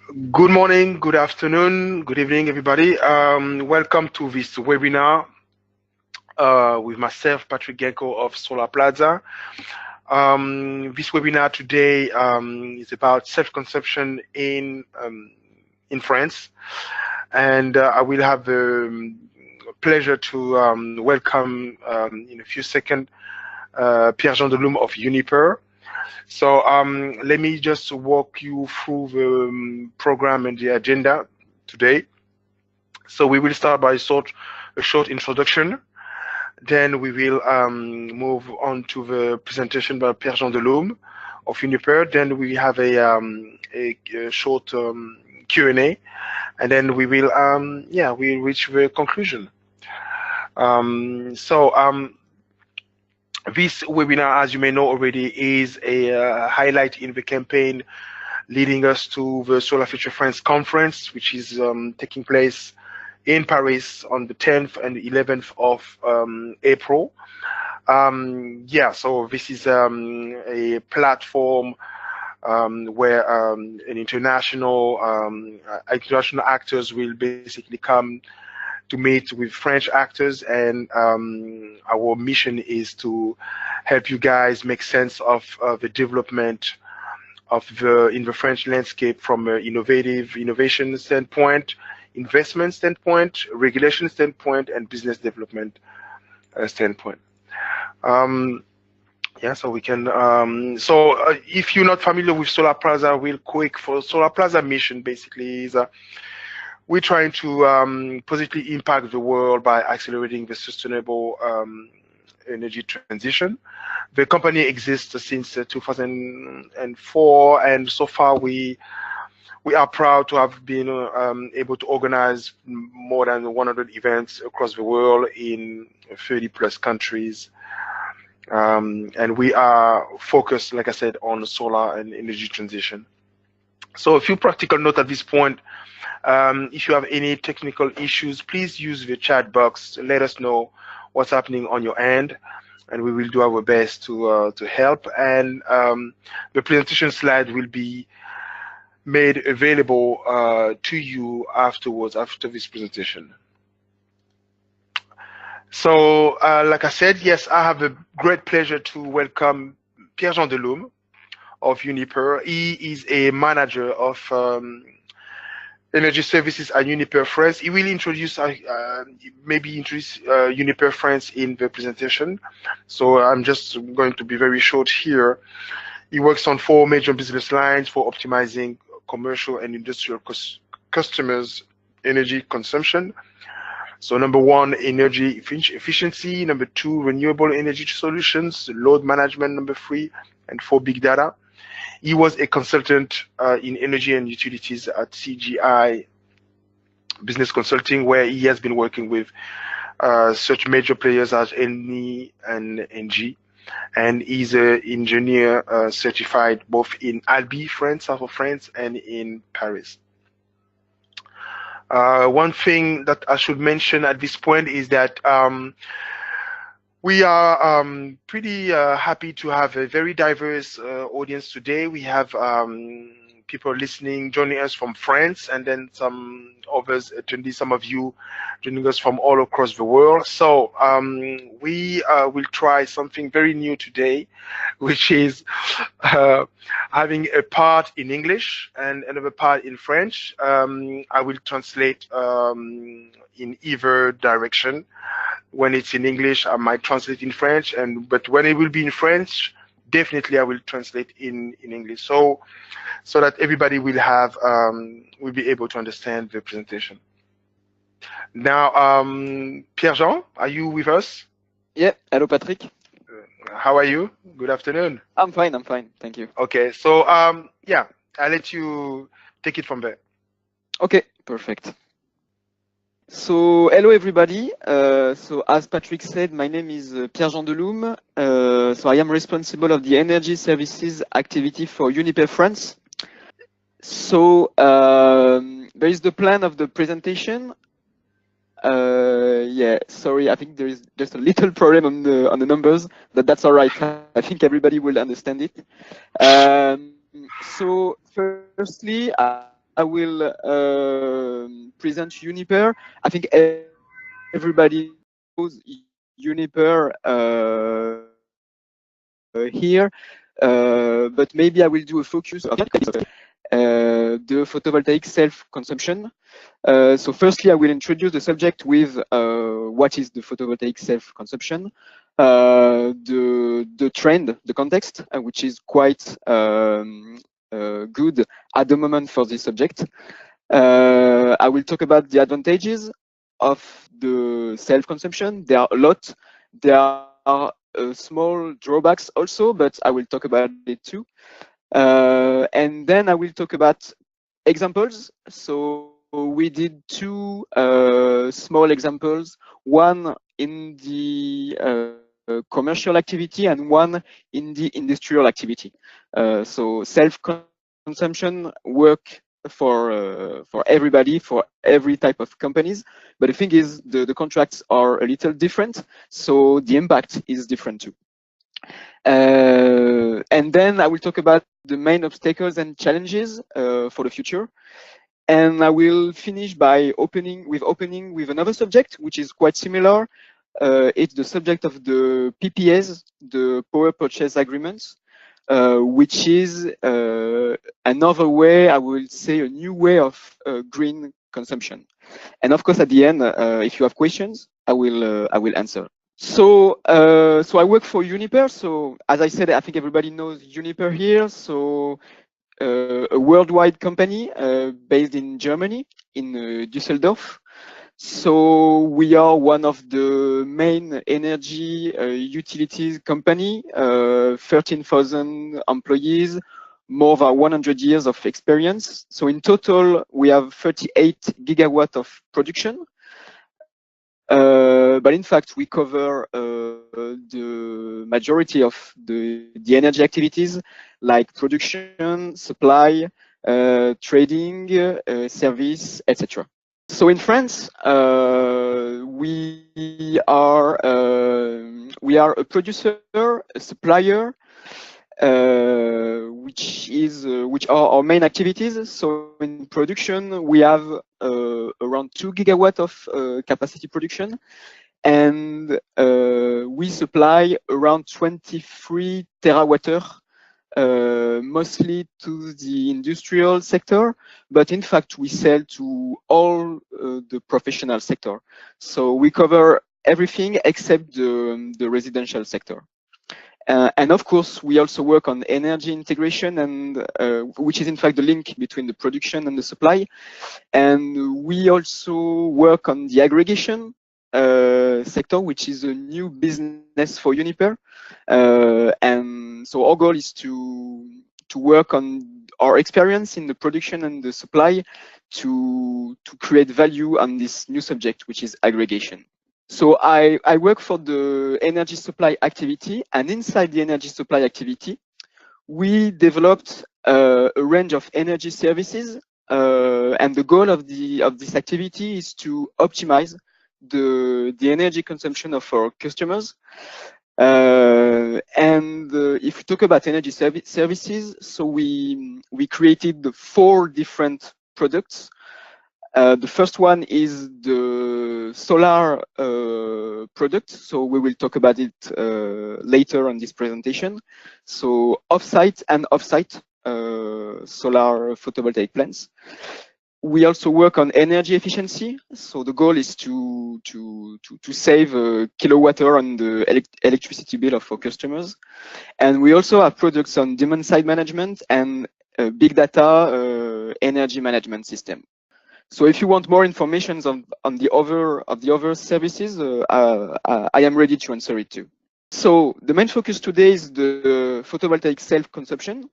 Good morning, good afternoon, good evening, everybody. Welcome to this webinar with myself, Patrick Genko of Solar Plaza. This webinar today is about self-consumption in France, and I will have the pleasure to welcome in a few seconds Pierre-Jean Delume of Uniper. So let me just walk you through the program and the agenda today. So we will start by a short introduction. Then we will move on to the presentation by Pierre-Jean Delume of Uniper. Then we have a short Q&A, and then we will we'll reach the conclusion. This webinar, as you may know already, is a highlight in the campaign leading us to the Solar Future France conference, which is taking place in Paris on the 10th and 11th of April. So this is a platform where international actors will basically come to meet with French actors, and our mission is to help you guys make sense of the development in the French landscape from an innovation standpoint, investment standpoint, regulation standpoint, and business development standpoint. So we can. If you're not familiar with Solar Plaza, real quick, for Solar Plaza mission basically is we're trying to positively impact the world by accelerating the sustainable energy transition. The company exists since 2004, and so far we are proud to have been able to organize more than 100 events across the world in 30 plus countries. And we are focused, like I said, on solar and energy transition. So a few practical notes at this point. If you have any technical issues, please use the chat box. Let us know what's happening on your end, and we will do our best to help. And the presentation slide will be made available to you afterwards, after this presentation. So, like I said, yes, I have a great pleasure to welcome Pierre-Jean Delume of Uniper. He is a manager of energy services at Uniper France. He will introduce Uniper France in the presentation. So I'm just going to be very short here. He works on 4 major business lines for optimizing commercial and industrial customers' energy consumption. So number 1, energy efficiency. Number 2, renewable energy solutions, load management. Number 3, and 4, big data. He was a consultant in energy and utilities at CGI Business Consulting, where he has been working with such major players as Eni and Engie. And he's an engineer certified both in Albi, France, south of France, and in Paris. One thing that I should mention at this point is that we are pretty happy to have a very diverse audience today. We have people listening, joining us from France, and then some others attending, some of you joining us from all across the world. So we will try something very new today, which is having a part in English and another part in French. I will translate in either direction. When it's in English, I might translate in French, but when it will be in French, definitely I will translate in English, so that everybody will be able to understand the presentation. Now, Pierre-Jean, are you with us? Yeah. Hello, Patrick. How are you? Good afternoon. I'm fine. Thank you. Okay. So I'll let you take it from there. Okay. Perfect. So hello everybody. So as Patrick said, my name is Pierre-Jean Delume. So I am responsible of the energy services activity for Uniper France. So there is the plan of the presentation. Sorry, I think there is just a little problem on the numbers, but that's all right. I think everybody will understand it. So firstly, I I will present Uniper. I think everybody knows Uniper here, but maybe I will do a focus on the photovoltaic self-consumption. So firstly, I will introduce the subject with what is the photovoltaic self-consumption, the trend, the context, which is quite good at the moment for this subject. I will talk about the advantages of the self-consumption. There are a lot. There are small drawbacks also, but I will talk about it too. And then I will talk about examples. So we did two small examples, one in the commercial activity and one in the industrial activity. So self-consumption work for everybody, for every type of companies. But the thing is, the contracts are a little different, so the impact is different too. And then I will talk about the main obstacles and challenges for the future. And I will finish by opening with another subject, which is quite similar. It's the subject of the PPAs, the power purchase agreements, which is another way, I will say, a new way of green consumption. And of course, at the end, if you have questions, I will answer. So I work for Uniper. So as I said, I think everybody knows Uniper here. So a worldwide company based in Germany, in Düsseldorf. So we are one of the main energy utilities company, 13,000 employees, more than 100 years of experience. So in total, we have 38 gigawatts of production. But in fact, we cover the majority of the energy activities like production, supply, trading, service, etc. So in France, we are a producer, a supplier, which are our main activities. So in production, we have around 2 gigawatts of capacity production, and we supply around 23 terawatt-hours, mostly to the industrial sector, but in fact we sell to all the professional sector. So we cover everything except the residential sector. And of course, we also work on energy integration, and which is in fact the link between the production and the supply. And we also work on the aggregation sector, which is a new business for Uniper. And so our goal is to work on our experience in the production and the supply to create value on this new subject, which is aggregation. So I work for the energy supply activity, and inside the energy supply activity, we developed a range of energy services, and the goal of this activity is to optimize the energy consumption of our customers. And if we talk about energy services, so we created 4 different products. The first one is the solar product. So we will talk about it later on this presentation. So off-site and off-site solar photovoltaic plants. We also work on energy efficiency. So the goal is to save a kilowatt hour on the electricity bill of our customers. And we also have products on demand side management and big data energy management system. So if you want more information on the other services, I am ready to answer it too. So the main focus today is the photovoltaic self-consumption.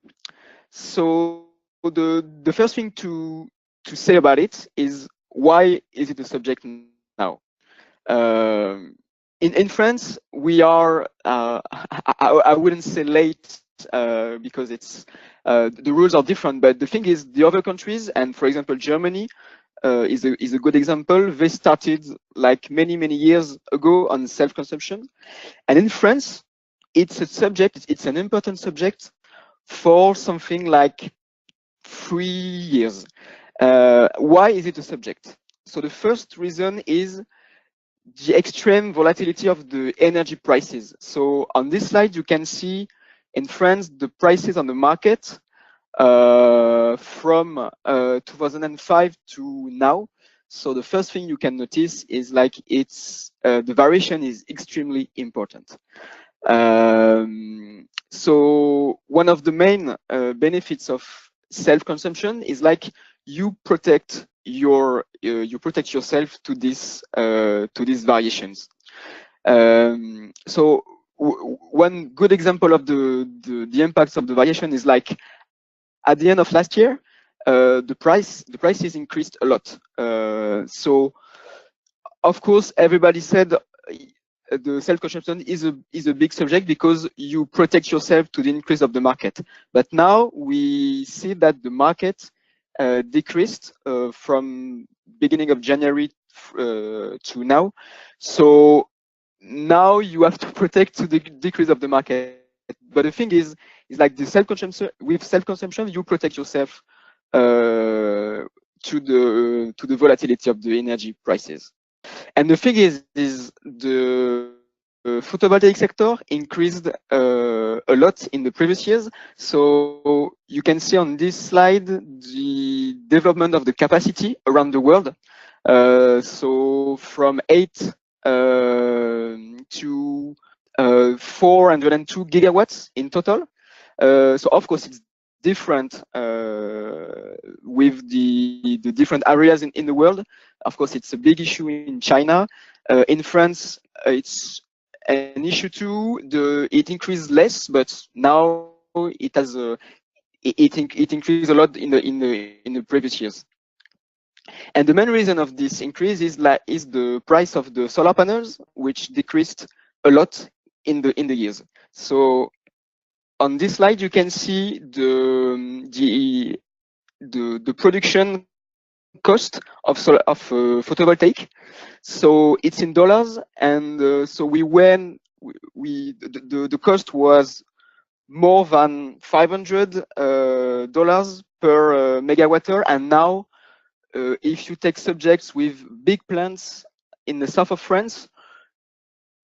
So the first thing to say about it is, why is it a subject now? In France, we are, I wouldn't say late, because it's the rules are different, but the thing is, the other countries, and for example Germany, is a good example. They started like many years ago on self-consumption, and in France, it's a subject. It's an important subject for something like 3 years. Why is it a subject? So the first reason is the extreme volatility of the energy prices. So on this slide, you can see in France the prices on the market from 2005 to now. So the first thing you can notice is like it's the variation is extremely important. So one of the main benefits of self-consumption is like you protect yourself to these variations. So one good example of the impacts of the variation is like at the end of last year, the prices increased a lot. So of course, everybody said the self-consumption is a big subject because you protect yourself to the increase of the market. But now we see that the market decreased from beginning of January to now. So now you have to protect to the decrease of the market. But the thing is like the self-consumption, with self-consumption, you protect yourself to the volatility of the energy prices. And the thing is the photovoltaic sector increased a lot in the previous years. So you can see on this slide the development of the capacity around the world. So from 8 to 402 gigawatts in total. So of course it's different with the different areas in the world. Of course, it's a big issue in China. In France, it's an issue too. It increased less, but now it has it increased a lot in the previous years. And the main reason of this increase is the price of the solar panels, which decreased a lot in the years. So on this slide, you can see the production cost of photovoltaic. So it's in dollars, and so the cost was more than $500 per megawatt hour, and now if you take subjects with big plants in the south of France,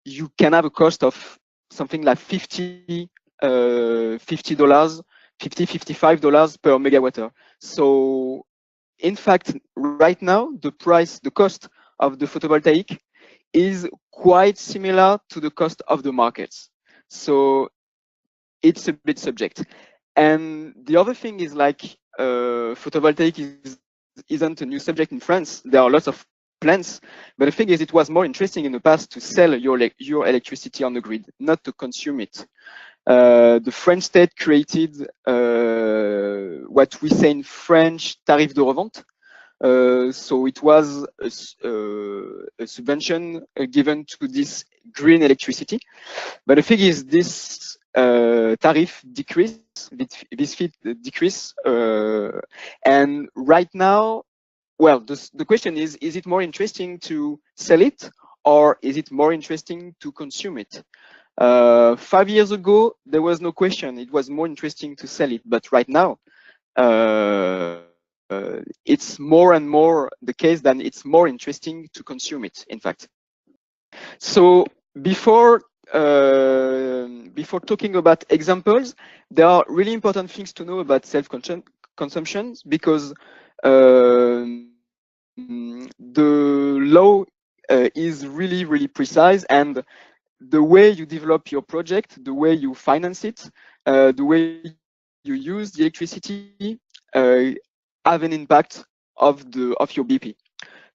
you can have a cost of something like $50, $55 per megawatt hour. So in fact, right now, the cost of the photovoltaic is quite similar to the cost of the markets. So it's a bit subject. And the other thing is like photovoltaic isn't a new subject in France. There are lots of plants, but the thing is, it was more interesting in the past to sell your electricity on the grid, not to consume it. The French state created what we say in French tarif de revente. So it was a subvention given to this green electricity. But the thing is, this tariff decreased, this fee decreased, and right now, well, the question is it more interesting to sell it or is it more interesting to consume it? 5 years ago, there was no question. It was more interesting to sell it. But right now, it's more and more the case that it's more interesting to consume it, in fact. So before talking about examples, there are really important things to know about self-consumption because the law is really, really precise, and the way you develop your project, the way you finance it, the way you use the electricity have an impact of your BP.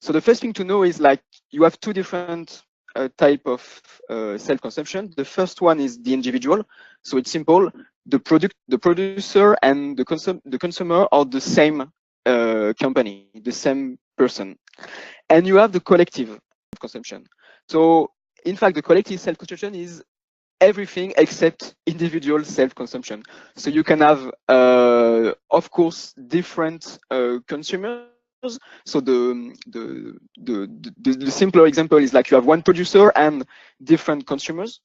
So the first thing to know is like you have two different type of self-consumption. The first one is the individual. So it's simple. The producer and the consumer are the same company, the same person. And you have the collective consumption. So in fact, the collective self-consumption is everything except individual self-consumption. So you can have, of course, different consumers. So the simpler example is like you have one producer and different consumers.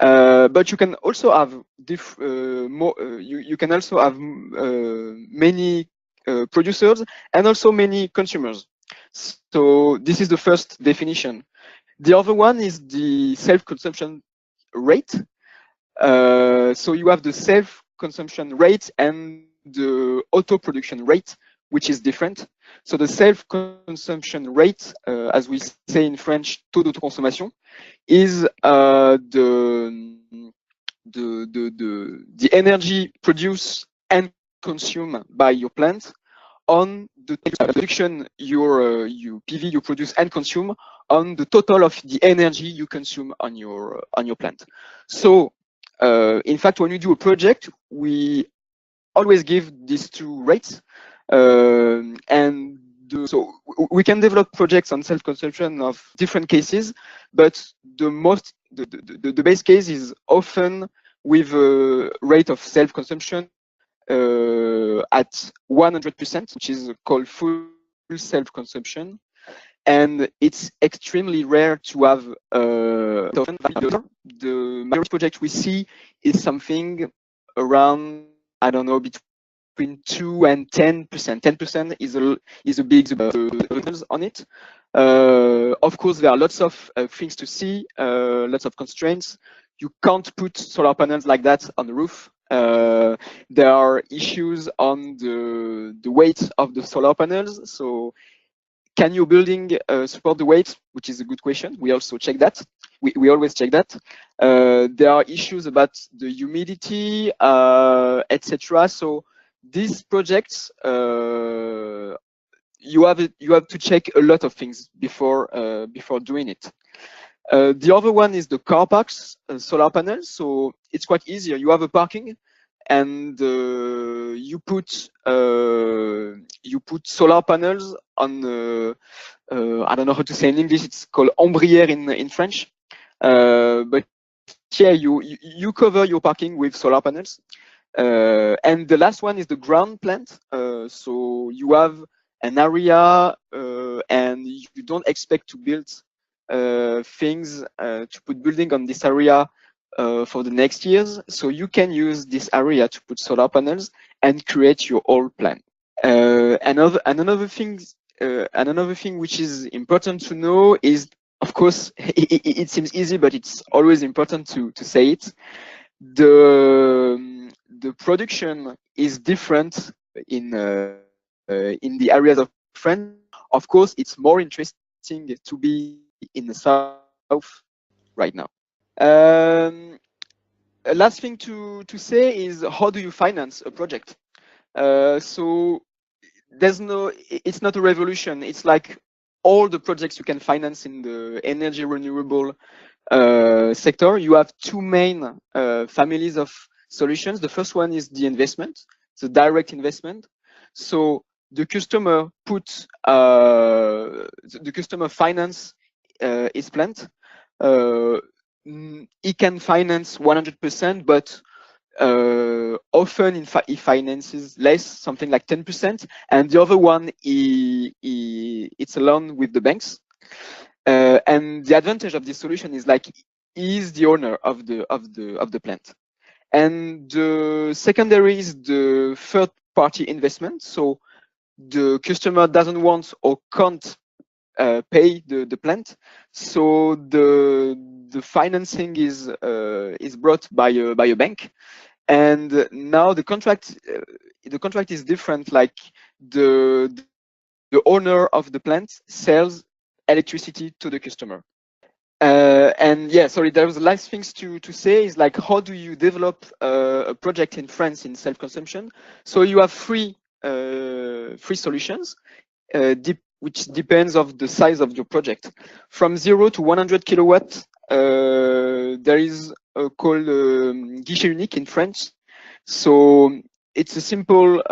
But you can also have you can also have many producers and also many consumers. So this is the first definition. The other one is the self-consumption rate. So you have the self-consumption rate and the auto-production rate, which is different. So the self-consumption rate, as we say in French, taux d'autoconsommation, is the energy produced and consumed by your plant on the production you PV you produce and consume on the total of the energy you consume on your plant. So in fact, when you do a project, we always give these two rates, and so we can develop projects on self-consumption of different cases, but the base case is often with a rate of self-consumption at 100%, which is called full self-consumption, and it's extremely rare to have the majority project we see is something around, I don't know, between 2 and 10%. 10% is a big on it. Of course, there are lots of things to see, lots of constraints. You can't put solar panels like that on the roof. There are issues on the weight of the solar panels. So can your building support the weight? Which is a good question. We also check that. We always check that. There are issues about the humidity, etc. So these projects, you have to check a lot of things before doing it. The other one is the car parks solar panels. So it's quite easier. You have a parking, and you put solar panels on I don't know how to say in English. It's called ombrière in French. But yeah, you cover your parking with solar panels. And the last one is the ground plant. So you have an area, and you don't expect to build things to put building on this area for the next years. So you can use this area to put solar panels and create your whole plan. Another thing which is important to know is, of course, it seems easy, but it's always important to say it. The production is different in the areas of France. Of course, it's more interesting to be in the south right now. Last thing to say is, how do you finance a project? So it's not a revolution. It's like all the projects you can finance in the energy renewable sector. You have two main families of solutions. The first one is the investment, the direct investment. So the customer finance his plant. He can finance 100%, but often he finances less, something like 10%, and the other one it's a loan with the banks. And the advantage of this solution is like he's the owner of the plant. And the secondary is the third-party investment. So the customer doesn't want or can't pay the plant, so the financing is brought by a bank. And now the contract is different. Like the owner of the plant sells electricity to the customer. And yeah, sorry, there was the last things to say is like, how do you develop a project in France in self-consumption? So you have three solutions, which depends of the size of your project. From 0 to 100 kilowatts, there is called guichet unique in French. So it's a simple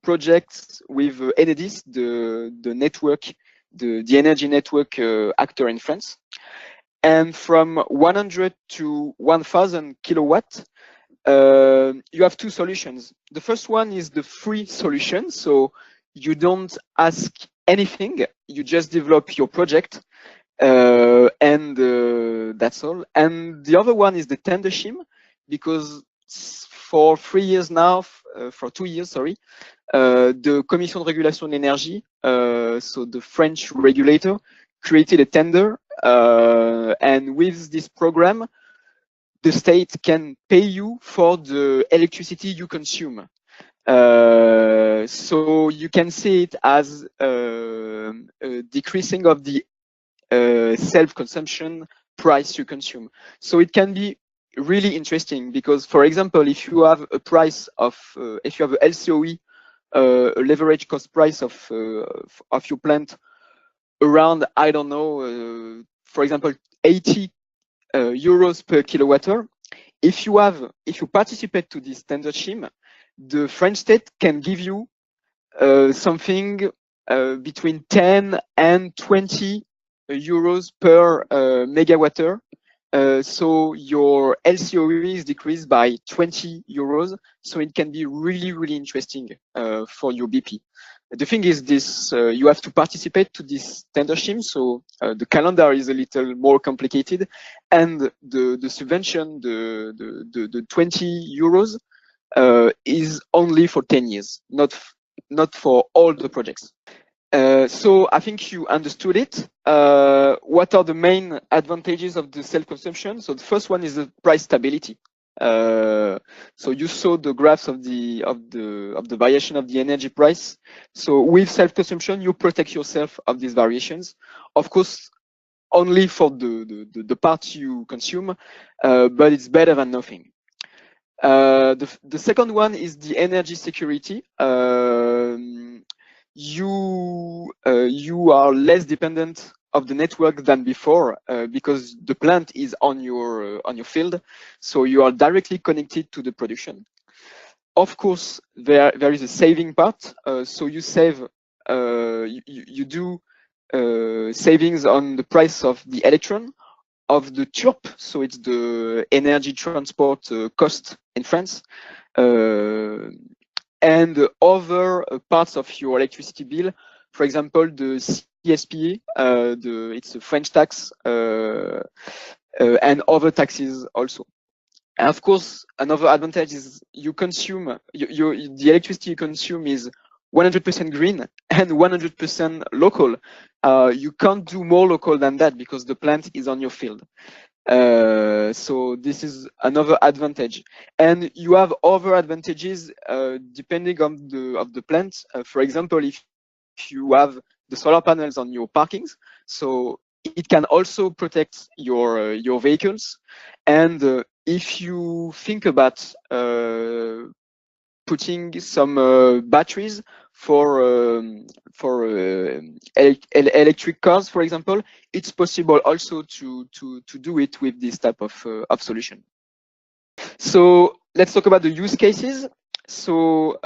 project with Enedis, the network, the energy network actor in France. And from 100 to 1000 kilowatts, you have two solutions. The first one is the free solution. So you don't ask anything, you just develop your project, and that's all. And the other one is the tender scheme, because for 3 years now, for 2 years, sorry, the Commission de Régulation de l'Énergie, so the French regulator, created a tender, and with this program, the state can pay you for the electricity you consume. So you can see it as a decreasing of the self-consumption price you consume. So it can be really interesting because, for example, if you have a price of, if you have a LCOE, a leverage cost price of your plant around, I don't know, for example, 80 euros per kilowatt hour. If you participate to this tender scheme, the French state can give you something between 10 and 20 euros per megawatt hour. So your LCOE is decreased by 20 euros. So it can be really, really interesting for your BP. The thing is this, you have to participate to this tender scheme. So the calendar is a little more complicated, and the subvention, the 20 euros is only for 10 years, not for all the projects. So I think you understood it. What are the main advantages of the self-consumption? So the first one is the price stability. So you saw the graphs of the variation of the energy price. So with self-consumption, you protect yourself of these variations. Of course, only for the parts you consume, but it's better than nothing. The second one is the energy security. You are less dependent of the network than before because the plant is on your field, so you are directly connected to the production. Of course, there is a saving part, so you save, you do savings on the price of the electron, of the TURP, so it's the energy transport cost in France, and other parts of your electricity bill, for example, the CSPE, it's a French tax, and other taxes also. And of course, another advantage is you consume, the electricity you consume is 100% green and 100% local. You can't do more local than that because the plant is on your field. So this is another advantage, and you have other advantages depending on the plant. For example, if you have the solar panels on your parkings, so it can also protect your vehicles. And if you think about putting some batteries for electric cars, for example, it's possible also to do it with this type of solution. So let's talk about the use cases. So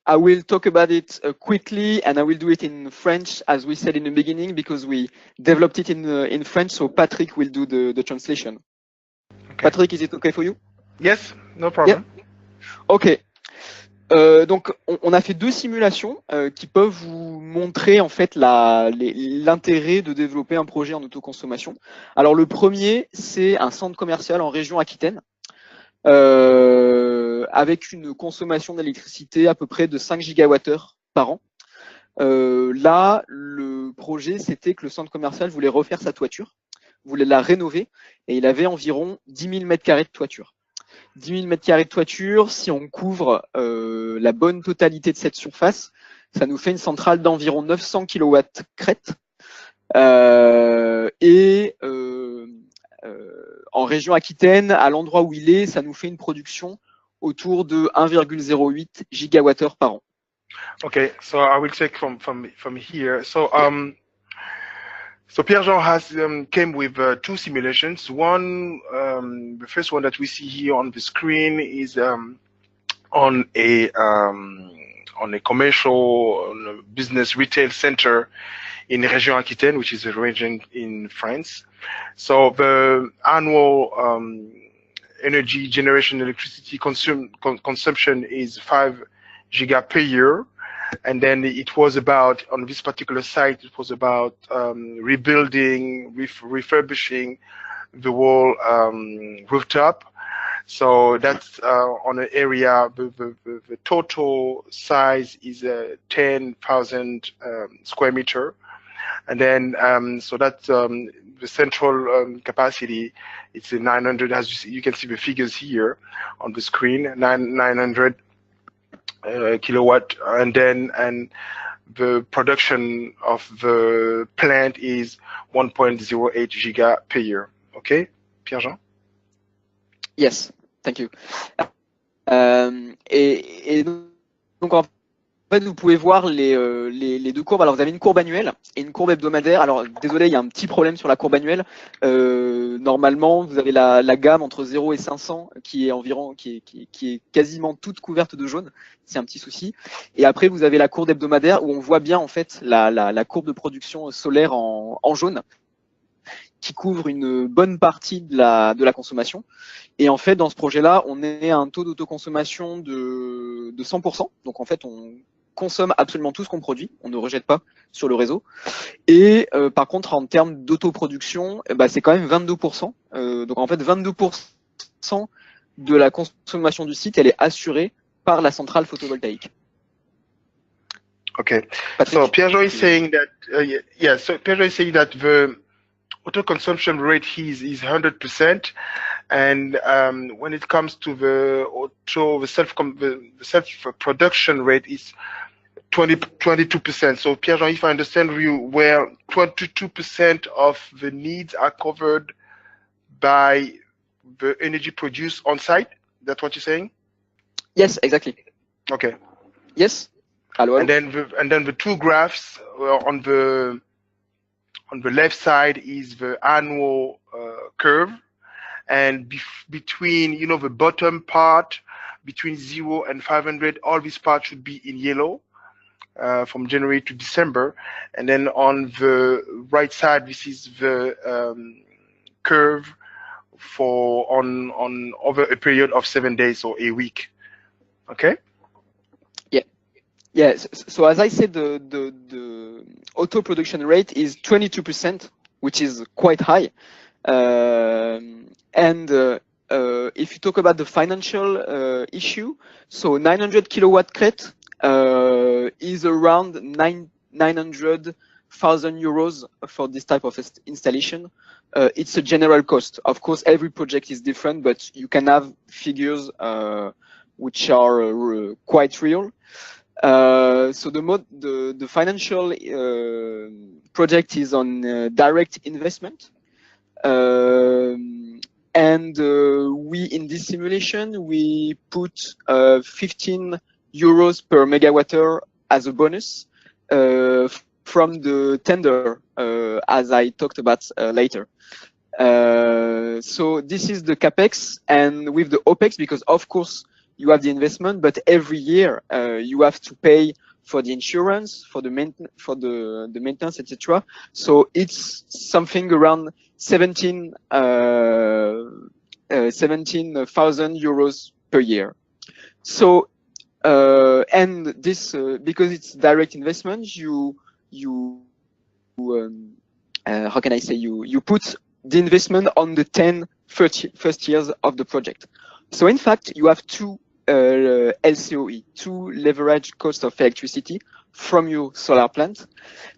I will talk about it quickly, and I will do it in French, as we said in the beginning, because we developed it in French. So Patrick will do the translation. Okay. Patrick, is it okay for you? Yes, no problem. Yeah. Okay. Donc, on a fait deux simulations qui peuvent vous montrer en fait l'intérêt de développer un projet en autoconsommation. Alors, le premier, c'est un centre commercial en région Aquitaine avec une consommation d'électricité à peu près de 5 gigawattheures par an. Là, le projet, c'était que le centre commercial voulait refaire sa toiture, voulait la rénover, et il avait environ 10 000 mètres carrés de toiture. 10 000 mètres carrés de toiture, si on couvre la bonne totalité de cette surface, ça nous fait une centrale d'environ 900 kW crête. En région Aquitaine, à l'endroit où il est, ça nous fait une production autour de 1,08 gigawattheures par an. Okay, so I will take from here. So Pierre-Jean has came with two simulations. One, the first one that we see here on the screen is on a commercial business retail center in Région Aquitaine, which is a region in France. So the annual energy generation electricity consumption is 5 giga per year. And then it was about, on this particular site, it was about rebuilding, refurbishing the whole rooftop. So that's on an area, the total size is 10,000 square meter. And then, so that's the central capacity. It's a 900, as you can see the figures here on the screen, 900 kilowatt. And the production of the plant is 1.08 giga per year. Okay, Pierre-Jean? Yes, thank you. Et donc en fait, vous pouvez voir les deux courbes. Alors, vous avez une courbe annuelle et une courbe hebdomadaire. Alors, désolé, il y a un petit problème sur la courbe annuelle. Normalement, vous avez la gamme entre 0 et 500 qui est quasiment toute couverte de jaune. C'est un petit souci. Et après, vous avez la courbe hebdomadaire où on voit bien en fait la courbe de production solaire en jaune, qui couvre une bonne partie de la consommation. Et en fait, dans ce projet-là, on est à un taux d'autoconsommation de 100%. Donc en fait, on consomme absolument tout ce qu'on produit, on ne rejette pas sur le réseau. Et par contre, en termes d'autoproduction, c'est quand même 22%. Donc en fait, 22% de la consommation du site, elle est assurée par la centrale photovoltaïque. Okay. So Pierre-Jean is saying that, so Pierre-Jean is saying that the auto consumption rate is 100%, and when it comes to the self production rate is 22%. So Pierre-Jean, if I understand you well, 22% of the needs are covered by the energy produced on site. That's what you're saying? Yes, exactly. Okay. Yes. Hello. And then the two graphs on the left side is the annual curve, and between the bottom part between 0 and 500, all these parts should be in yellow from January to December, and then on the right side this is the curve for on over a period of 7 days or a week. Okay. Yeah, so as I said, the auto production rate is 22%, which is quite high. And if you talk about the financial issue, so 900 kilowatt CRET is around 900,000 euros for this type of installation. It's a general cost. Of course, every project is different, but you can have figures which are quite real. So the financial project is on direct investment, and we in this simulation we put 15 euros per megawatt-hour as a bonus from the tender, as I talked about later. So this is the capex, and with the opex, because of course you have the investment, but every year you have to pay for the insurance, for the maintenance, etc. So it's something around 17,000 euros per year. So and this because it's direct investment, how can I say, you put the investment on the 10 first years of the project. So in fact, you have two LCOE, two leverage cost of electricity from your solar plant.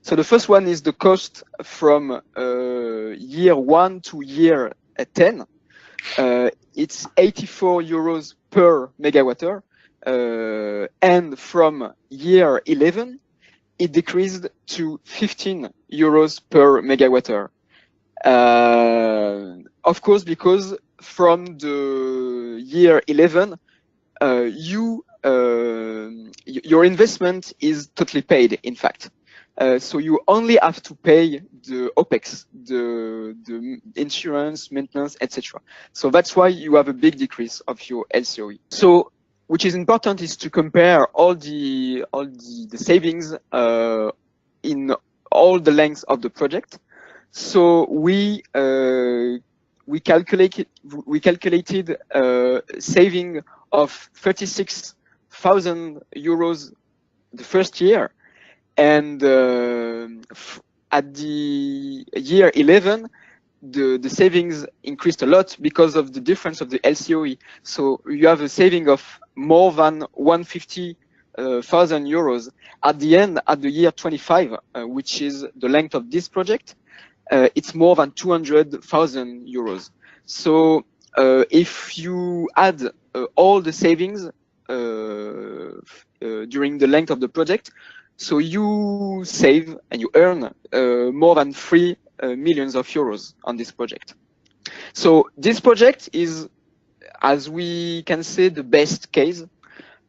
So the first one is the cost from year 1 to year 10. It's 84 euros per megawatt-hour. And from year 11, it decreased to 15 euros per megawatt-hour. Of course, because from the year 11, your investment is totally paid, in fact. So you only have to pay the OPEX, the insurance, maintenance, etc. So that's why you have a big decrease of your LCOE. So, which is important is to compare all the savings in all the lengths of the project. So we calculated saving of 36,000 euros the first year, and at the year 11, the savings increased a lot because of the difference of the LCOE. So you have a saving of more than 150,000 euros at the end, at the year 25, which is the length of this project. It's more than 200,000 euros. So if you add all the savings during the length of the project, so you save and you earn more than 3 millions of euros on this project. So this project is, as we can say, the best case.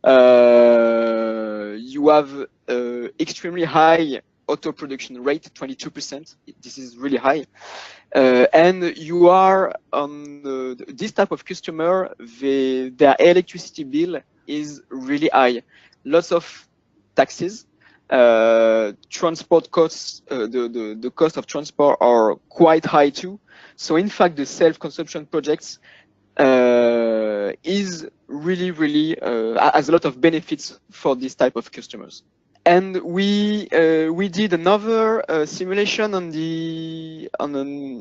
You have extremely high auto production rate, 22%. This is really high. And you are on this type of customer, their electricity bill is really high. Lots of taxes. Transport costs, the cost of transport are quite high too. So in fact, the self-consumption projects is really has a lot of benefits for this type of customers. And we did another simulation on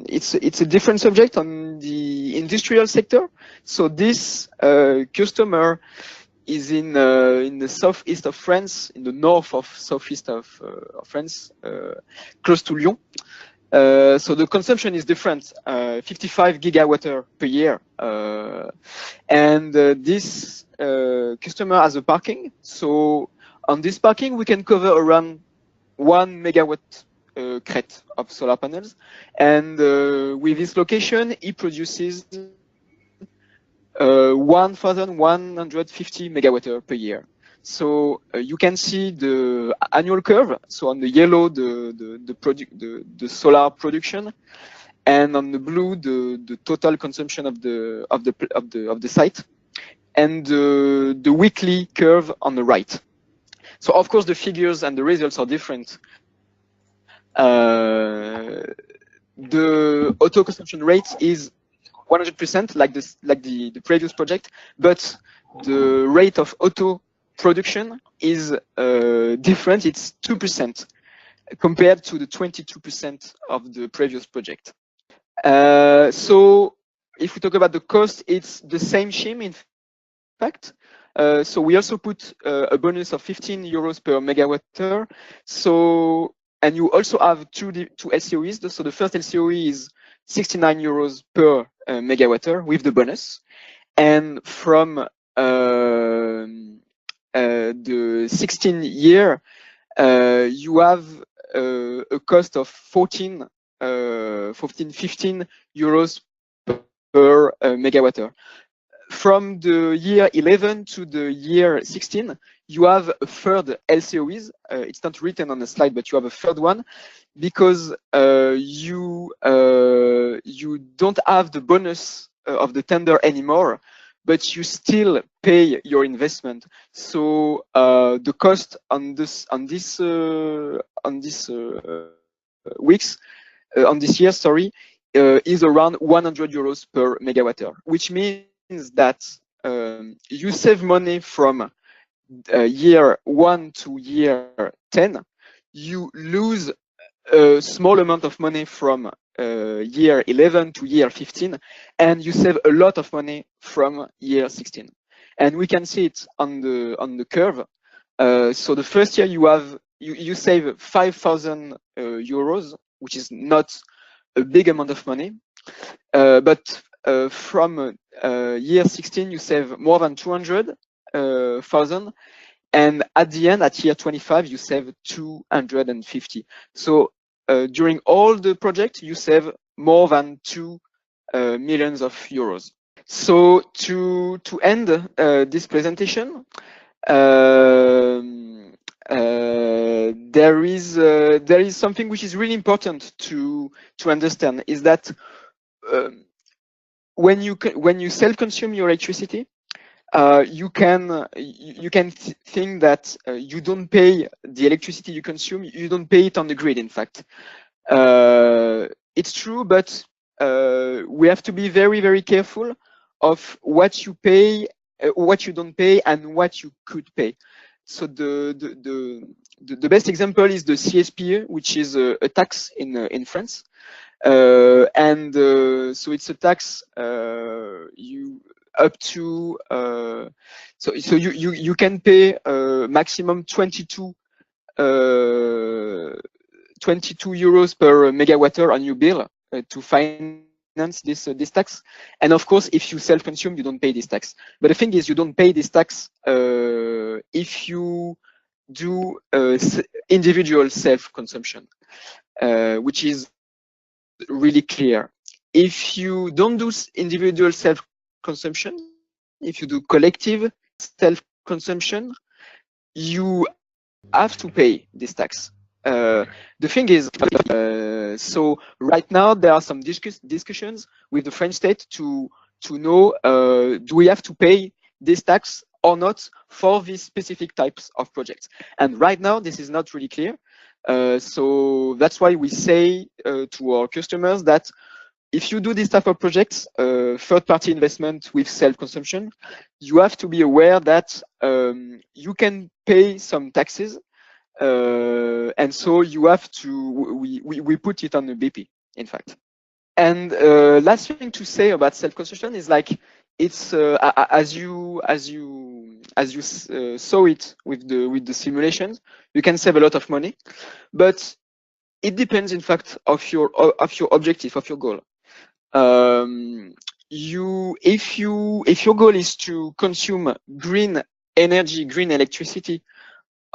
it's a different subject on the industrial sector. So this customer is in the southeast of France, in the north of southeast of France, close to Lyon. So the consumption is different, 55 gigawatt per year. And this customer has a parking. So on this parking, we can cover around 1 megawatt crête of solar panels. And with this location, he produces 1,150 megawatt per year. So you can see the annual curve. So on the yellow, the solar production, and on the blue, the total consumption of the site, and the weekly curve on the right. So of course the figures and the results are different. The auto consumption rate is 100% like the previous project, but the rate of auto production is different. It's 2% compared to the 22% of the previous project. So if we talk about the cost, it's the same scheme in fact. So we also put a bonus of 15 euros per megawatt. So, and you also have two LCOEs. So the first LCOE is 69 euros per megawatt with the bonus. And from the 16 year, you have a cost of 15 euros per megawatt. From the year 11 to the year 16, you have a third LCOEs. It's not written on the slide, but you have a third one because you don't have the bonus of the tender anymore, but you still pay your investment. So the cost on this year, sorry, is around 100 euros per megawatt, which means that you save money from year 1 to year 10. You lose a small amount of money from year 11 to year 15, and you save a lot of money from year 16. And we can see it on the curve. So the first year you save 5,000 euros, which is not a big amount of money, but from year 16 you save more than 200,000, and at the end, at year 25, you save 250. So during all the project, you save more than 2 millions of euros. So to end this presentation, there is something which is really important to understand, is that when you self-consume your electricity, you can think that you don't pay the electricity you consume, you don't pay it on the grid. In fact, it's true, but we have to be very careful of what you pay, what you don't pay, and what you could pay. So the best example is the CSPE, which is a tax in France. So it's a tax you up to so you can pay maximum 22 euros per megawatt-hour on your bill to finance this tax. And of course, if you self-consume, you don't pay this tax. But the thing is, you don't pay this tax if you do individual self-consumption, which is really clear. If you don't do individual self-consumption, if you do collective self-consumption, you have to pay this tax. The thing is, so right now there are some discussions with the French state to know do we have to pay this tax or not for these specific types of projects. And right now this is not really clear. So that's why we say to our customers that if you do this type of projects, third-party investment with self-consumption, you have to be aware that you can pay some taxes, and so you have to. We put it on the BP, in fact. And last thing to say about self-consumption is like it's as you saw it with the simulations, you can save a lot of money, but it depends, in fact, of your objective, of your goal. If your goal is to consume green energy, green electricity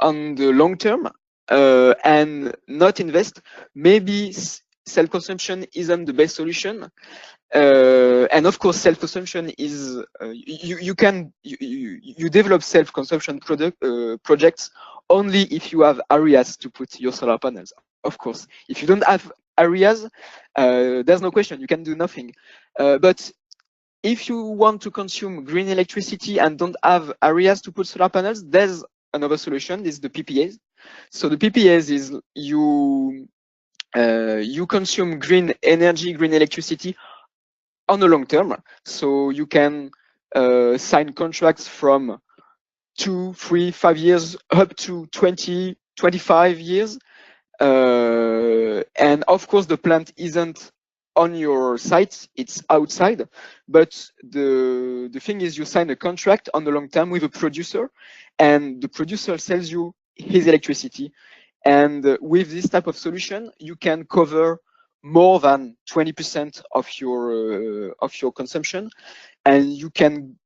on the long term and not invest, maybe self-consumption isn't the best solution. And of course, self-consumption is you develop self-consumption projects only if you have areas to put your solar panels. Of course, if you don't have areas, there's no question, you can do nothing. But if you want to consume green electricity and don't have areas to put solar panels, there's another solution. This is the PPAs. So the PPAs is you consume green energy, green electricity on the long term. So you can sign contracts from 2, 3, 5 years up to 20, 25 years. And of course, the plant isn't on your site, it's outside. But the thing is, you sign a contract on the long term with a producer, and the producer sells you his electricity. And with this type of solution, you can cover more than 20% of your consumption, and you can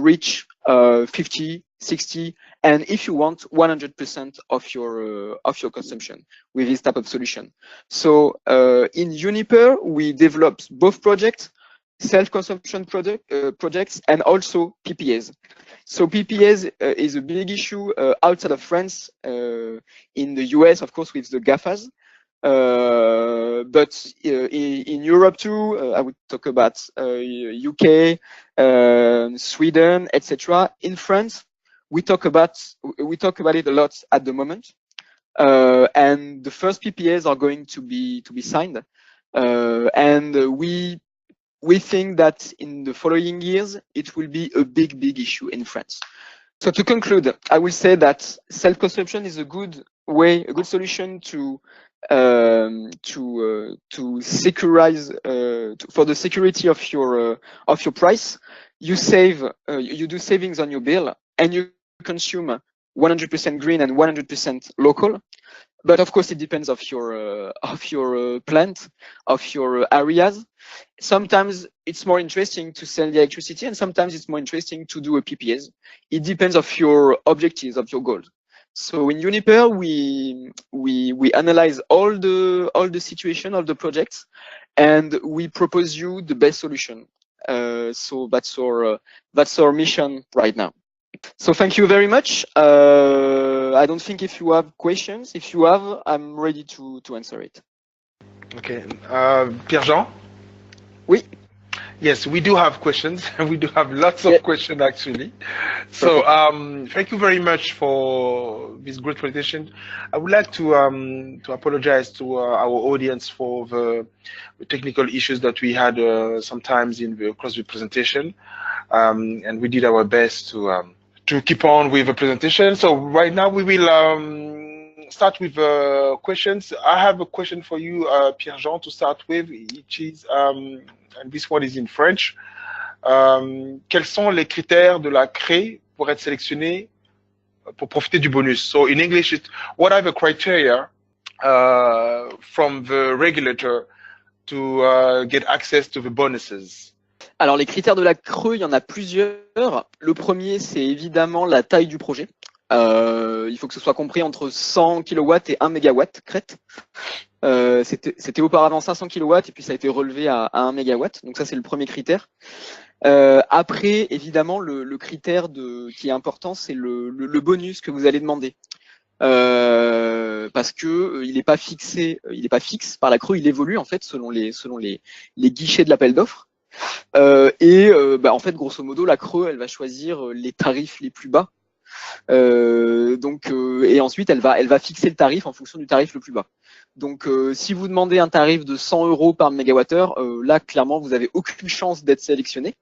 reach 50, 60, and if you want 100% of your consumption with this type of solution. So in Uniper, we developed both projects, self-consumption projects, and also PPAs. So PPAs is a big issue outside of France, in the US, of course, with the GAFAs. But in Europe too, I would talk about UK, Sweden, etc. In France, we talk about it a lot at the moment, and the first PPAs are going to be signed, and we think that in the following years it will be a big issue in France. So to conclude, I will say that self-consumption is a good way, a good solution to securize for the security of your price. You save, you do savings on your bill, and you consume 100% green and 100% local. But of course, it depends of your plant, of your areas. Sometimes it's more interesting to sell the electricity, and sometimes it's more interesting to do a PPAs. It depends of your objectives, of your goals. So in Uniper, we analyze all the situation of the projects, and we propose you the best solution. So that's our mission right now. So thank you very much. I don't think if you have questions. If you have, I'm ready to answer it. Okay, Pierre-Jean? Oui. Yes, we do have questions. We do have lots of questions, actually. So thank you very much for this great presentation. I would like to apologize to our audience for the technical issues that we had sometimes across the presentation, and we did our best to keep on with the presentation. So right now we will start with questions. I have a question for you, Pierre-Jean, to start with, which is, and this one is in French. Quels sont les critères de la CRE pour être sélectionné pour profiter du bonus? So in English, what are the criteria from the regulator to get access to the bonuses? Alors, les critères de la CRE, il y en a plusieurs. Le premier, c'est évidemment la taille du projet. Il faut que ce soit compris entre 100 kW et 1 MW crête. C'était auparavant 500 kW et puis ça a été relevé à 1 MW. Donc ça, c'est le premier critère. Après, évidemment, le critère qui est important, c'est le bonus que vous allez demander. Parce que il n'est pas fixé, il n'est pas fixe par la CRE, il évolue en fait selon les guichets de l'appel d'offres. En fait, grosso modo, la CRE, elle va choisir les tarifs les plus bas. Et ensuite, elle va fixer le tarif en fonction du tarif le plus bas. Donc, si vous demandez un tarif de 100 € par mégawattheure, là, clairement, vous n'avez aucune chance d'être sélectionné.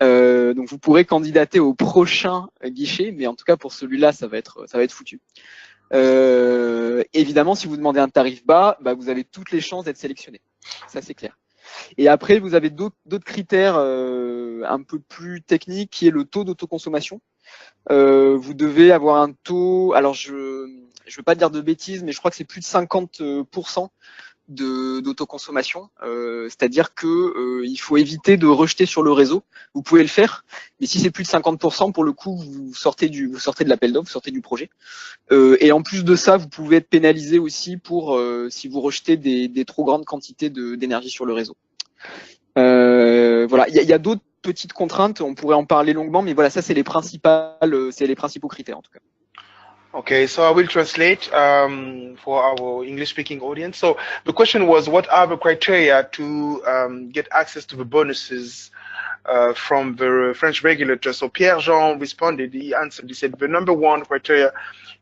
Donc, vous pourrez candidater au prochain guichet, mais en tout cas, pour celui-là, ça va être foutu. Évidemment, si vous demandez un tarif bas, vous avez toutes les chances d'être sélectionné. Ça, c'est clair. Et après, vous avez d'autres critères un peu plus techniques, qui est le taux d'autoconsommation. Vous devez avoir un taux, alors je veux pas dire de bêtises, mais je crois que c'est plus de 50% d'autoconsommation. C'est-à-dire que il faut éviter de rejeter sur le réseau. Vous pouvez le faire, mais si c'est plus de 50%, pour le coup, vous sortez de l'appel d'offres, vous sortez du projet. Et en plus de ça, vous pouvez être pénalisé aussi pour si vous rejetez des trop grandes quantités d'énergie sur le réseau. Voilà, il y a d'autres petites contraintes, on pourrait en parler longuement, mais voilà, ça c'est les principaux critères en tout cas. Okay, so I will translate for our English-speaking audience. So the question was, what are the criteria to get access to the bonuses from the French regulator? So Pierre-Jean responded, he answered, he said, the number one criteria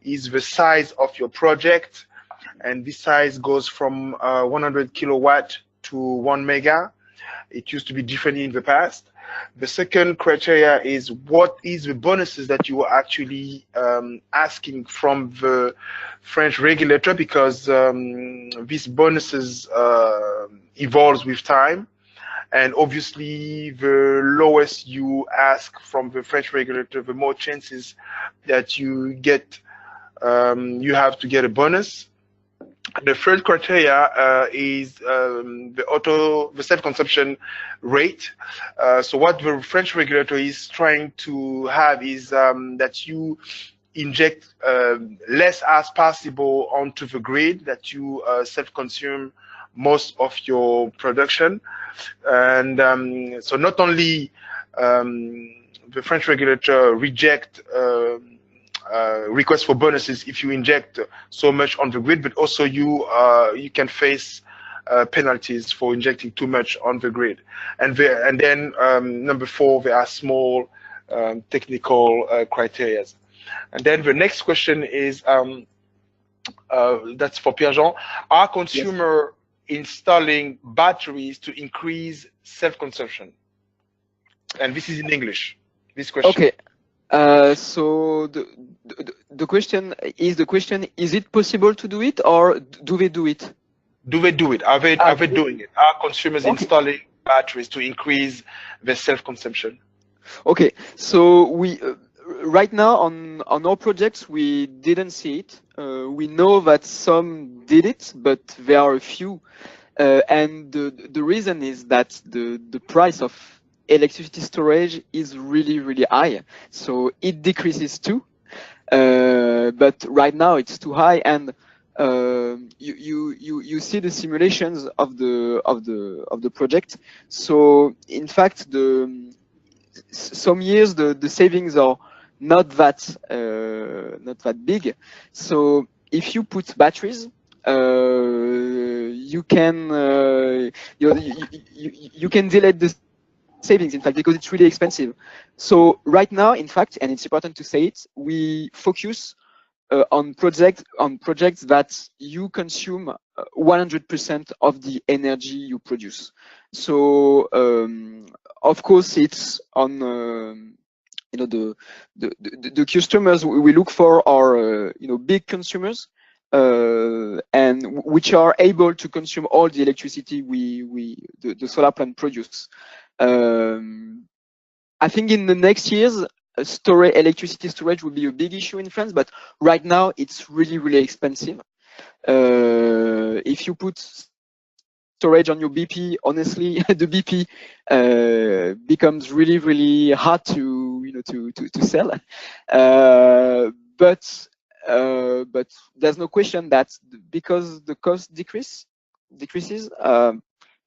is the size of your project, and this size goes from 100 kilowatt to 1 mega. It used to be different in the past. The second criteria is what is the bonuses that you are actually asking from the French regulator, because these bonuses evolves with time, and obviously the lowest you ask from the French regulator, the more chances that you have to get a bonus. The third criteria is the self-consumption rate. So what the French regulator is trying to have is that you inject less as possible onto the grid, that you self-consume most of your production. And so not only the French regulator reject requests for bonuses if you inject so much on the grid, but also you can face penalties for injecting too much on the grid. And then number 4, there are small technical criteria. And then the next question is that's for Pierre-Jean. Are consumers installing batteries to increase self-consumption? And this is in English, this question. Okay. So the question is it possible to do it, or do they do it? Do they do it? Are they doing it? Are consumers installing batteries to increase their self-consumption? Okay, so we right now on our projects we didn't see it. We know that some did it, but there are a few, and the reason is that the price of electricity storage is really high, so it decreases too, but right now it's too high, and you see the simulations of the project. So in fact, some years the savings are not that big. So if you put batteries, you can delay the savings, in fact, because it's really expensive. So right now, in fact, and it's important to say it, we focus on projects that you consume 100% of the energy you produce. So of course, it's on the customers we look for are big consumers. and which are able to consume all the electricity the solar plant produce. I think in the next years, electricity storage will be a big issue in France, but right now it's really expensive. If you put storage on your BP, honestly, the BP becomes really hard to sell. But there's no question that because the cost decreases,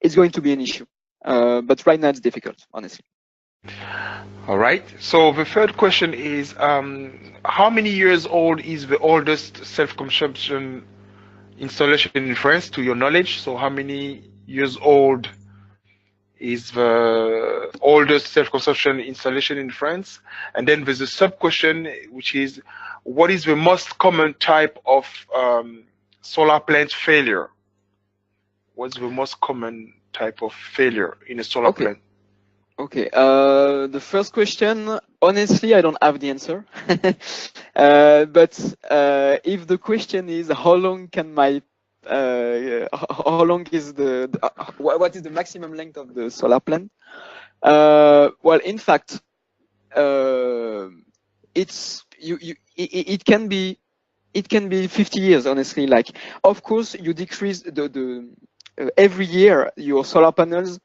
it's going to be an issue. But right now it's difficult, honestly. All right. So the third question is, how many years old is the oldest self-consumption installation in France, to your knowledge? So how many years old is the oldest self-consumption installation in France? And then there's a sub-question, which is, what is the most common type of solar plant failure? What's the most common type of failure in a solar plant? Okay, the first question, honestly, I don't have the answer. But if the question is how long can my, how long is what is the maximum length of the solar plant? Well, in fact, it can be 50 years, honestly. Like, of course, you decrease every year your solar panels.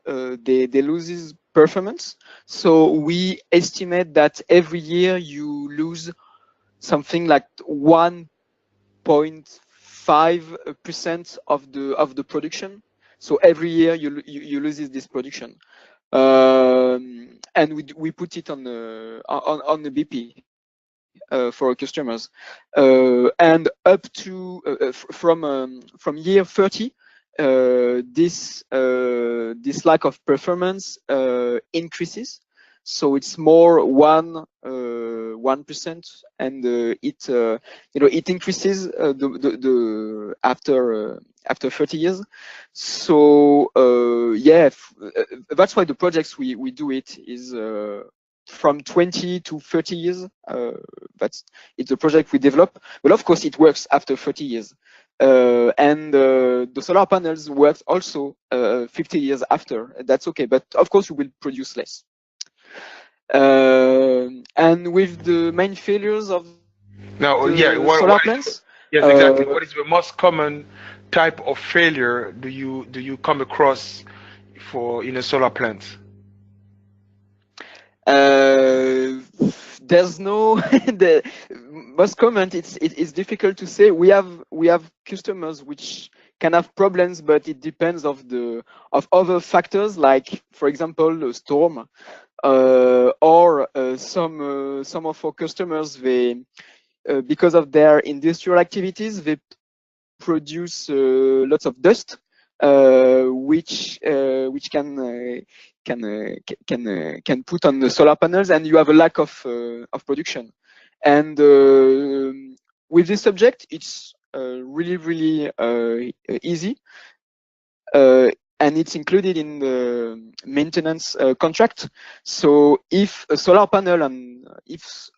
They loses performance. So we estimate that every year you lose something like 1.5% of the production. So every year you loses this production, and we put it on the BP. For our customers, and up to from year 30. This lack of performance increases, so it's more 1%, and it increases after 30 years. So that's why the projects we do it is from 20 to 30 years. It's a project we develop, but of course it works after 30 years. And the solar panels work also 50 years after. That's okay, but of course you will produce less. And with the main failures of solar plants. Yes, exactly. What is the most common type of failure do you come across in a solar plant? There's no the most common. It's difficult to say. We have customers which can have problems, but it depends of other factors, like for example the storm, or some of our customers, they because of their industrial activities, they produce lots of dust, which can put on the solar panels, and you have a lack of production. And with this subject, it's really easy, and it's included in the maintenance contract. So if a solar panel and if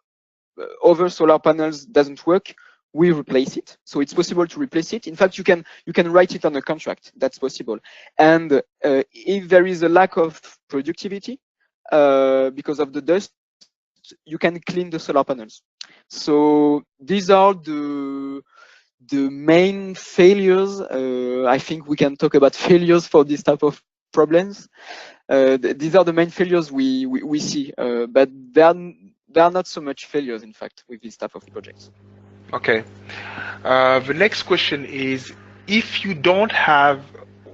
other solar panels doesn't work, we replace it. So it's possible to replace it. In fact, you can write it on a contract. That's possible. And if there is a lack of productivity because of the dust, you can clean the solar panels. So these are the main failures. I think we can talk about failures for this type of problems. These are the main failures we see, but there are not so much failures, in fact, with this type of projects. Okay. The next question is, if you don't have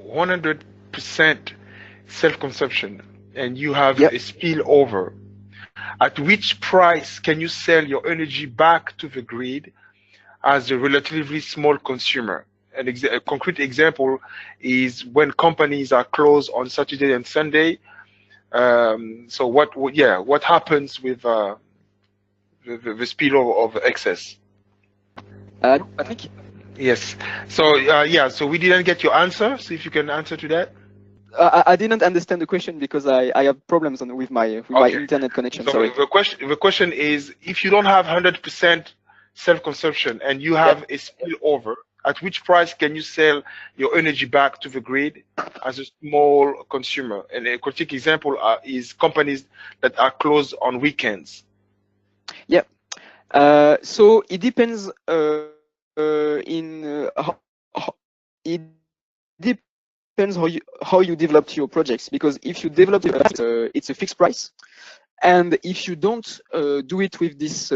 100% self-consumption and you have a spillover, at which price can you sell your energy back to the grid as a relatively small consumer? A concrete example is when companies are closed on Saturday and Sunday. So what happens with the spillover of excess? Patrick? Yes. So so we didn't get your answer. So if you can answer to that. I didn't understand the question because I have problems with my internet connection. So sorry. The question is, if you don't have 100% self-consumption and you have a spillover, at which price can you sell your energy back to the grid as a small consumer? And a quick example is companies that are closed on weekends. Yeah. So it depends it depends how you developed your projects, because if you develop it's a fixed price, and if you don't do it with this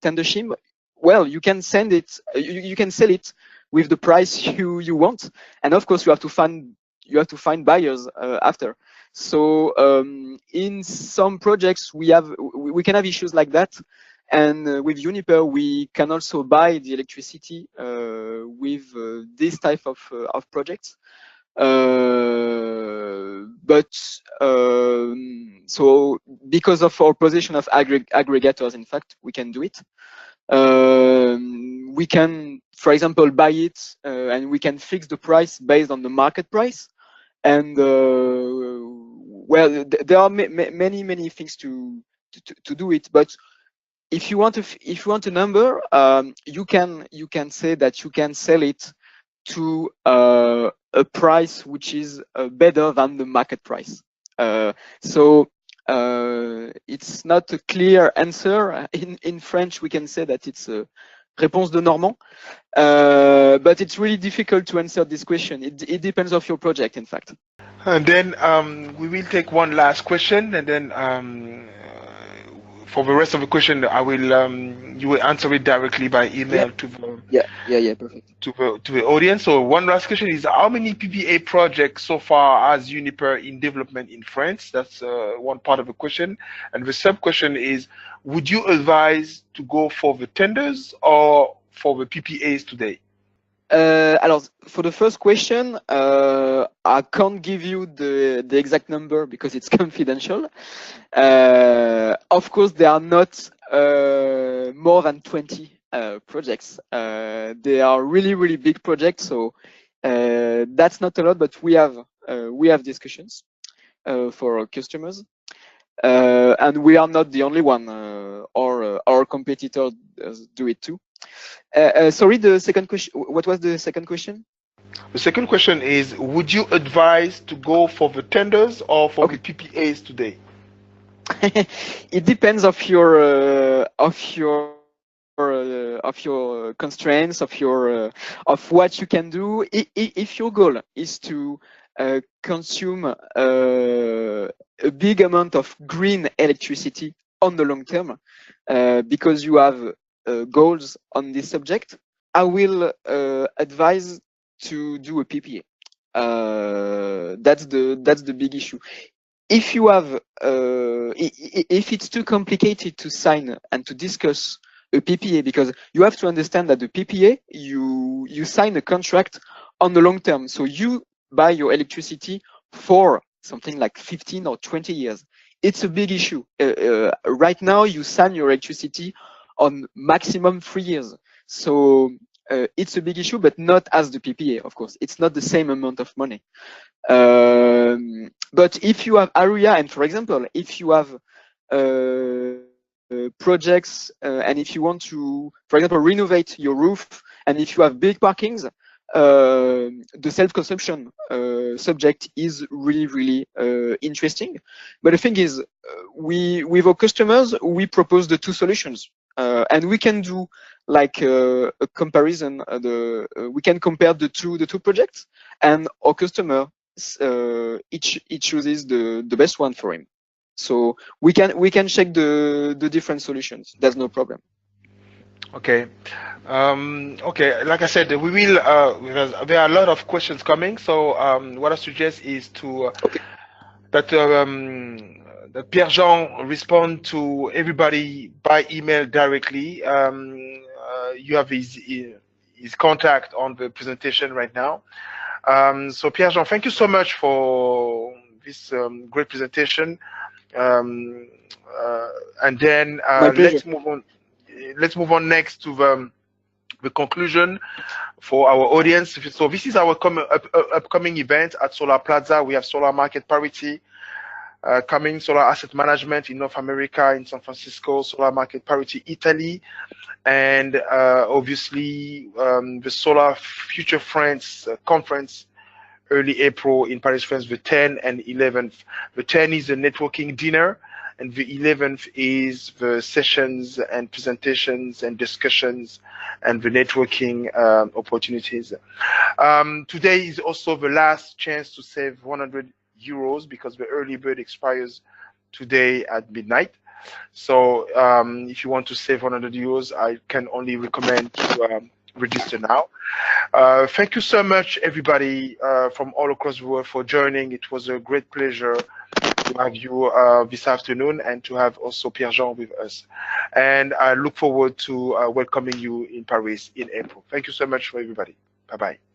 tender scheme, well, you can send it, you can sell it with the price you want, and of course you have to find buyers after. So in some projects we can have issues like that, and with Uniper we can also buy the electricity with this type of projects. But so because of our position of aggregators, in fact, we can do it. We can, for example, buy it and we can fix the price based on the market price. And well, there are many things to do it. But if you want a number, you can say that you can sell it to a price which is better than the market price. So it's not a clear answer. In French, we can say that it's a réponse de Normand, but it's really difficult to answer this question. It depends on your project, in fact. And then we will take one last question, and then for the rest of the question, I will you will answer it directly by email to the perfect. to the audience. So one last question is: how many PPA projects so far has Uniper in development in France? That's one part of the question. And the sub question is: would you advise to go for the tenders or for the PPAs today? Alors, for the first question, I can't give you the exact number because it's confidential. Of course, there are not more than 20 projects. They are really big projects, so that's not a lot. But we have discussions for our customers, and we are not the only one. Our competitors do it too. Sorry, the second question. What was the second question? The second question is: would you advise to go for the tenders or for the PPAs today? It depends of your constraints, of what you can do. If your goal is to consume a big amount of green electricity on the long term, because you have goals on this subject, I will advise to do a PPA. That's the big issue. If you have, if it's too complicated to sign and to discuss a PPA, because you have to understand that the PPA, you sign a contract on the long term, so you buy your electricity for something like 15 or 20 years. It's a big issue. Right now, you sign your electricity on maximum 3 years. So it's a big issue, but not as the PPA, of course. It's not the same amount of money. But if you have area, and for example, if you have projects, and if you want to, for example, renovate your roof, and if you have big parkings, the self-consumption subject is really interesting. But the thing is, with our customers, we propose the two solutions, and we can do like a comparison. We can compare the two projects, and our customer each chooses the best one for him. So we can check the different solutions. There's no problem. Okay. Okay. Like I said, we will. There are a lot of questions coming. So what I suggest is to that Pierre-Jean respond to everybody by email directly. You have his contact on the presentation right now. So Pierre-Jean, thank you so much for this great presentation. And then let's move on. Let's move on next to the conclusion for our audience. So this is our upcoming event at Solar Plaza. We have solar market parity coming solar asset management in North America, in San Francisco, solar market parity Italy, and obviously the Solar Future France conference early April in Paris, France, the 10th and 11th. The 10th is a networking dinner, and the 11th is the sessions and presentations and discussions and the networking opportunities. Today is also the last chance to save 100 euros because the early bird expires today at midnight. So if you want to save 100 euros, I can only recommend to register now. Thank you so much, everybody from all across the world for joining. It was a great pleasure to have you this afternoon and to have also Pierre-Jean with us. And I look forward to welcoming you in Paris in April. Thank you so much for everybody. Bye-bye.